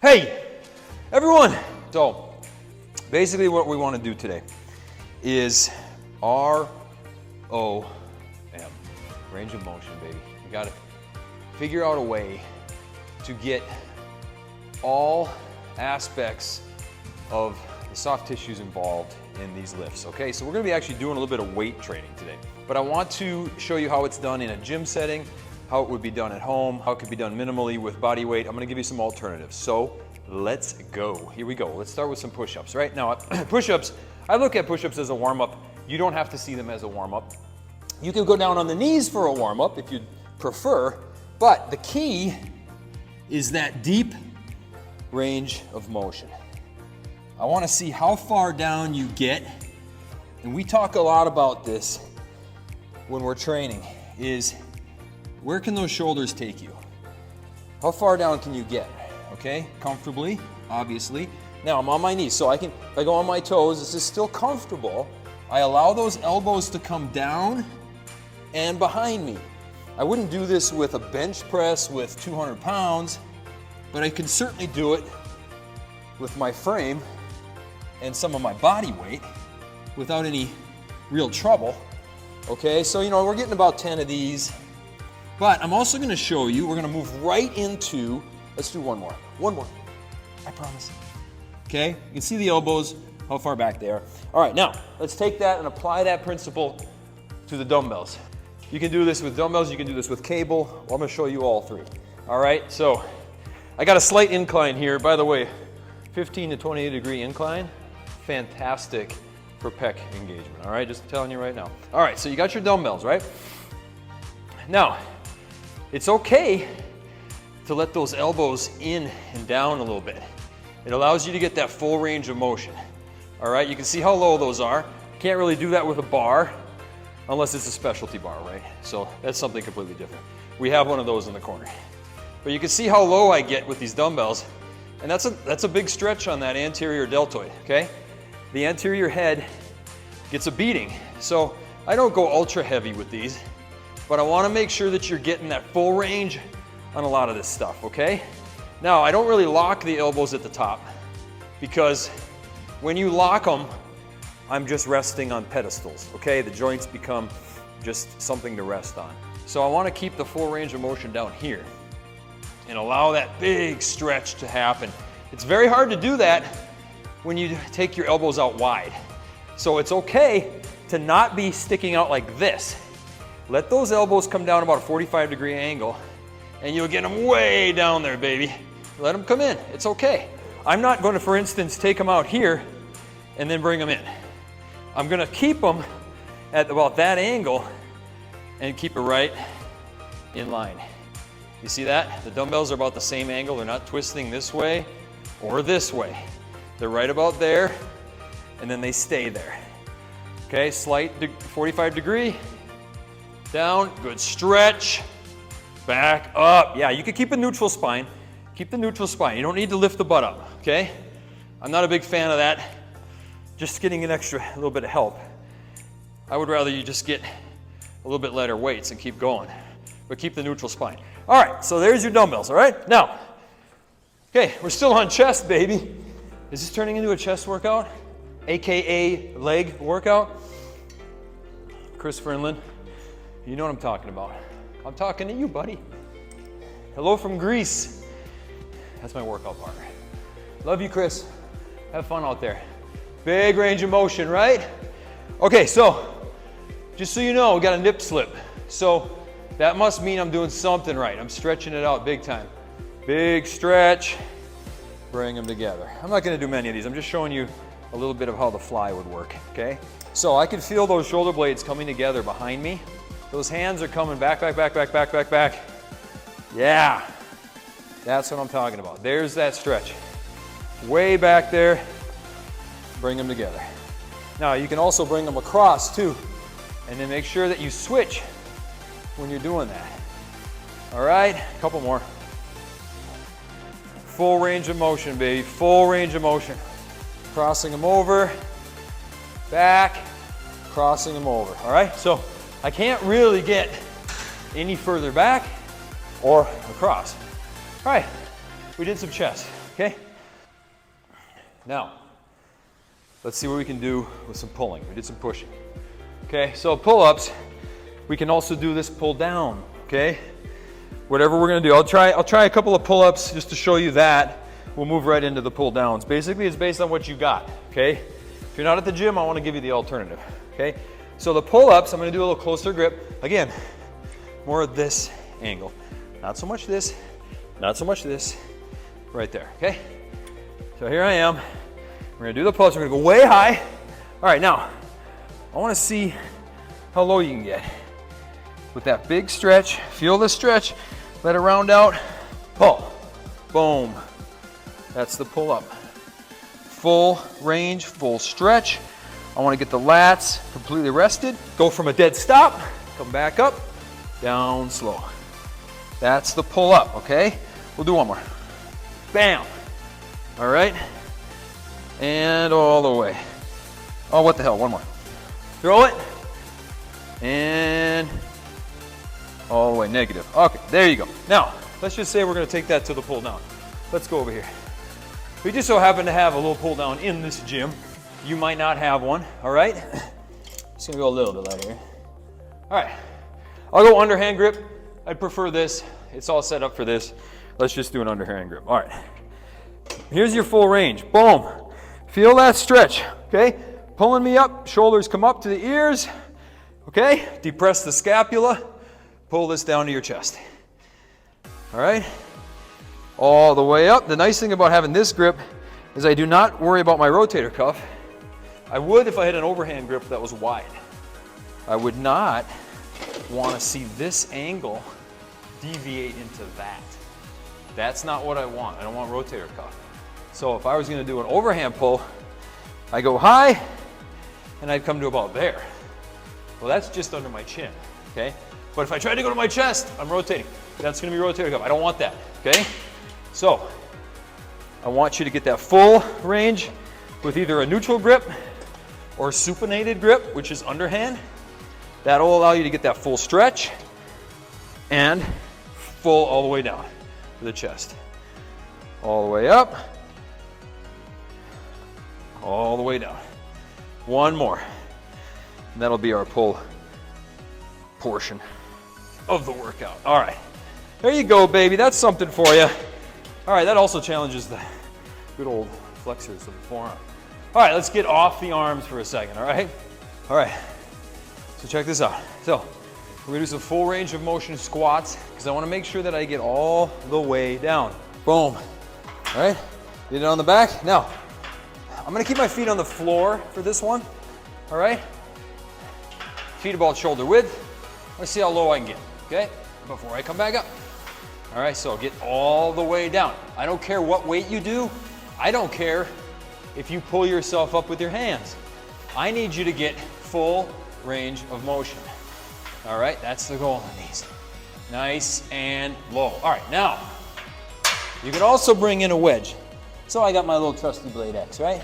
Hey, everyone. So basically what we want to do today is ROM, range of motion, baby. We got to figure out a way to get all aspects of the soft tissues involved in these lifts. Okay, so we're going to be actually doing a little bit of weight training today, but I want to show you how it's done in a gym setting, how it would be done at home, how it could be done minimally with body weight. I'm going to give you some alternatives. So let's go. Here we go. Let's start with some push-ups. Right now, push-ups, I look at push-ups as a warm-up. You don't have to see them as a warm-up. You can go down on the knees for a warm-up if you'd prefer, but the key is that deep range of motion. I want to see how far down you get, and we talk a lot about this when we're training, is where can those shoulders take you? How far down can you get? Okay, comfortably, obviously. Now I'm on my knees, so if I go on my toes, this is still comfortable. I allow those elbows to come down and behind me. I wouldn't do this with a bench press with 200 pounds, but I can certainly do it with my frame and some of my body weight without any real trouble. Okay, so we're getting about 10 of these. But I'm also going to show you, we're going to move right into, let's do one more, I promise. Okay, you can see the elbows, how far back they are. All right, now let's take that and apply that principle to the dumbbells. You can do this with dumbbells, you can do this with cable. Well, I'm going to show you all three. All right, so I got a slight incline here. By the way, 15 to 28 degree incline, fantastic for pec engagement. All right, just telling you right now. All right, so you got your dumbbells, right? Now, it's okay to let those elbows in and down a little bit. It allows you to get that full range of motion. All right, you can see how low those are. Can't really do that with a bar unless it's a specialty bar, right? So that's something completely different. We have one of those in the corner. But you can see how low I get with these dumbbells, and that's a big stretch on that anterior deltoid, okay? The anterior head gets a beating. So I don't go ultra heavy with these, but I want to make sure that you're getting that full range on a lot of this stuff, okay? Now, I don't really lock the elbows at the top because when you lock them, I'm just resting on pedestals, okay? The joints become just something to rest on. So I want to keep the full range of motion down here and allow that big stretch to happen. It's very hard to do that when you take your elbows out wide. So it's okay to not be sticking out like this. Let those elbows come down about a 45-degree angle, and you'll get them way down there, baby. Let them come in. It's okay. I'm not going to, for instance, take them out here and then bring them in. I'm going to keep them at about that angle and keep it right in line. You see that? The dumbbells are about the same angle. They're not twisting this way or this way. They're right about there, and then they stay there. Okay, slight 45 degree. Down, good stretch, back up. Yeah, you can keep a neutral spine. Keep the neutral spine. You don't need to lift the butt up, okay? I'm not a big fan of that. Just getting a little bit of help. I would rather you just get a little bit lighter weights and keep going, but keep the neutral spine. All right, so there's your dumbbells, all right? Now, okay, we're still on chest, baby. Is this turning into a chest workout? AKA leg workout? Christopher and Lynn? You know what I'm talking about. I'm talking to you, buddy. Hello from Greece. That's my workout partner. Love you, Chris. Have fun out there. Big range of motion, right? Okay, so just so you know, we got a nip slip. So that must mean I'm doing something right. I'm stretching it out big time. Big stretch. Bring them together. I'm not going to do many of these. I'm just showing you a little bit of how the fly would work, okay? So I can feel those shoulder blades coming together behind me. Those hands are coming back, back, back, back, back, back, back. Yeah, that's what I'm talking about. There's that stretch. Way back there, bring them together. Now you can also bring them across too, and then make sure that you switch when you're doing that. All right, a couple more. Full range of motion, baby, full range of motion. Crossing them over, back, crossing them over, all right? So I can't really get any further back or across. All right, we did some chest. okay? Now, let's see what we can do with some pulling. We did some pushing. Okay, so pull-ups, we can also do this pull down, okay? Whatever we're gonna do, I'll try a couple of pull-ups just to show you that. We'll move right into the pull downs. Basically, it's based on what you got, okay? If you're not at the gym, I wanna give you the alternative, okay? So the pull-ups, I'm gonna do a little closer grip. Again, more of this angle. Not so much this, not so much this, right there, okay? So here I am. We're gonna do the pull-ups, we're gonna go way high. All right, now, I wanna see how low you can get. With that big stretch, feel the stretch, let it round out, pull, boom. That's the pull-up. Full range, full stretch. I wanna get the lats completely rested. Go from a dead stop, come back up, down slow. That's the pull-up, okay? We'll do one more. Bam. All right, and all the way. Oh, what the hell, one more. Throw it, and all the way, negative. Okay, there you go. Now, let's just say we're gonna take that to the pull down. Let's go over here. We just so happen to have a little pull down in this gym. You might not have one, all right? Just gonna go a little bit lighter here. All right, I'll go underhand grip. I'd prefer this. It's all set up for this. Let's just do an underhand grip. All right. Here's your full range. Boom. Feel that stretch, okay? Pulling me up, shoulders come up to the ears, okay? Depress the scapula, pull this down to your chest. All right? All the way up. The nice thing about having this grip is I do not worry about my rotator cuff. I would if I had an overhand grip that was wide. I would not want to see this angle deviate into that. That's not what I want. I don't want rotator cuff. So if I was going to do an overhand pull, I go high and I'd come to about there. Well, that's just under my chin, okay? But if I try to go to my chest, I'm rotating. That's going to be rotator cuff. I don't want that, okay? So I want you to get that full range with either a neutral grip or supinated grip, which is underhand. That'll allow you to get that full stretch and full all the way down to the chest. All the way up, all the way down. One more. And that'll be our pull portion of the workout. All right, there you go, baby. That's something for you. All right, that also challenges the good old flexors of the forearm. All right, let's get off the arms for a second, all right? All right, so check this out. So we're gonna do some full range of motion squats because I wanna make sure that I get all the way down. Boom, all right? Get it on the back. Now, I'm gonna keep my feet on the floor for this one, all right? Feet about shoulder width. Let's see how low I can get, okay? Before I come back up. All right, so get all the way down. I don't care what weight you do. I don't care if you pull yourself up with your hands. I need you to get full range of motion. All right, that's the goal on these. Nice and low. All right, now, you can also bring in a wedge. So I got my little trusty BladeX, right?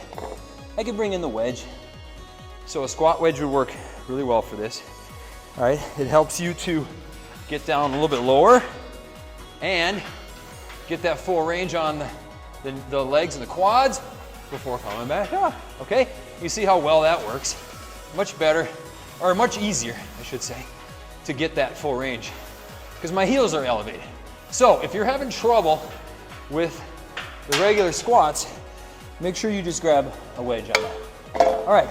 I can bring in the wedge. So a squat wedge would work really well for this. All right, it helps you to get down a little bit lower and get that full range on the legs and the quads before coming back up, okay? You see how well that works. Much better, or much easier, I should say, to get that full range because my heels are elevated. So if you're having trouble with the regular squats, make sure you just grab a wedge on that. All right,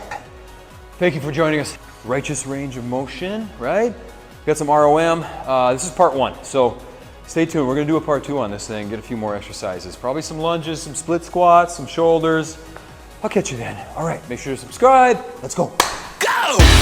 thank you for joining us. Righteous range of motion, right? Got some ROM. This is part one, so stay tuned. We're gonna do a part two on this thing, get a few more exercises. Probably some lunges, some split squats, some shoulders. I'll catch you then. All right, make sure to subscribe. Let's go. Go!